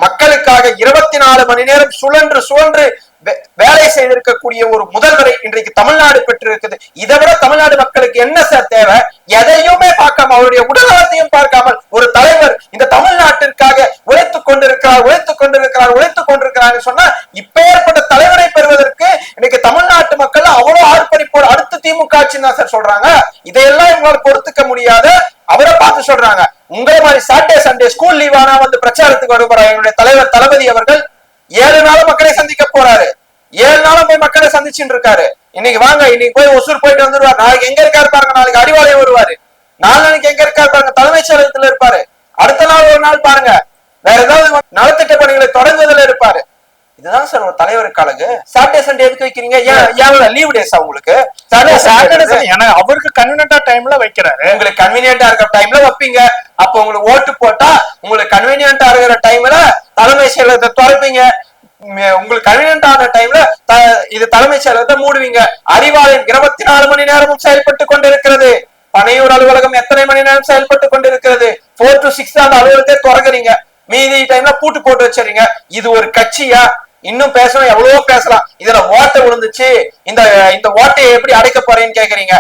மக்களுக்காக 24 மணி நேரம் சுழன்று சுழன்று வேலை செய்திருக்கக்கூடிய ஒரு முதல்வரை இன்றைக்கு தமிழ்நாடு பெற்றிருக்குது. இதை விட தமிழ்நாடு மக்களுக்கு என்ன சார் தேவை? எதையுமே பார்க்காம, அவருடைய உடல்நலத்தையும் பார்க்காமல் ஒரு தலைவர் இந்த தமிழ்நாட்டிற்காக உழைத்துக் கொண்டிருக்கிறார் சொன்னா, இப்ப ஏற்பட்ட தலைவரை பெறுவதற்கு இன்னைக்கு தமிழ்நாட்டு மக்கள் அவ்வளவு ஆர்ப்பரிப்போடு அடுத்து திமுக ஆட்சின்னு தான் சார் சொல்றாங்க. இதையெல்லாம் இவங்களால பொறுத்துக்க முடியாத அவரை பார்த்து சொல்றாங்க. உங்களை மாதிரி சாட்டர்டே சண்டே ஸ்கூல் லீவ் ஆனா வந்து பிரச்சாரத்துக்கு வருகிறார் என்னுடைய தலைவர் தளபதி அவர்கள். 7 நாளும் மக்களை சந்திக்க போறாரு. 7 நாளும் போய் மக்களை சந்திச்சுட்டு இருக்காரு. இன்னைக்கு வாங்க, இன்னைக்கு போய் ஒசூர் போயிட்டு வந்துருவாரு. நாளைக்கு எங்க இருக்காரு பாருங்க, நாளைக்கு அறிவாலயம் வருவாரு. நாளைக்கு எங்க இருக்காரு பாருங்க, தலைமைச் செயலகத்துல இருப்பாரு. அடுத்த நாள் ஒரு நாள் பாருங்க வேற ஏதாவது நலத்திட்ட பணிகளை தொடங்குவதில் இருப்பாரு. இதுதான் சார் ஒரு தலைவருக்கு அழகு. சாட்டர்டே சண்டே எதுக்கு வைக்கிறீங்க? ஏன் லீவ் டேஸ் உங்களுக்கு? அவருக்கு கன்வீனியன்டா டைம்ல வைக்கிறாரு. உங்களுக்கு கன்வீனியன்டா இருக்கிற டைம்ல வைப்பீங்க. அப்ப உங்களுக்கு ஓட்டு போட்டா உங்களுக்கு கன்வீனியன்டா இருக்கிற டைம்ல தலைமை செயலகத்தை திறப்பீங்க. உங்களுக்கு கன்வீனியன்டான டைம்ல இது தலைமைச் செயலகத்தை மூடுவீங்க. அறிவாலயம் 24 மணி நேரமும் செயல்பட்டு கொண்டிருக்கிறது. பனையூர் அலுவலகம் எத்தனை மணி நேரம் செயல்பட்டு கொண்டிருக்கிறது? 4 to 6 தான் அந்த அலுவலகத்தை திறக்கிறீங்க. மீதி டைம்ல பூட்டு போட்டு வச்சிருங்க. இது ஒரு கட்சியா? இன்னும் பேசணும், எவ்வளவோ பேசலாம். இதுல ஓட்டை விழுந்துச்சு, இந்த ஓட்டையை எப்படி அடைக்க போறேன்னு கேக்குறீங்க.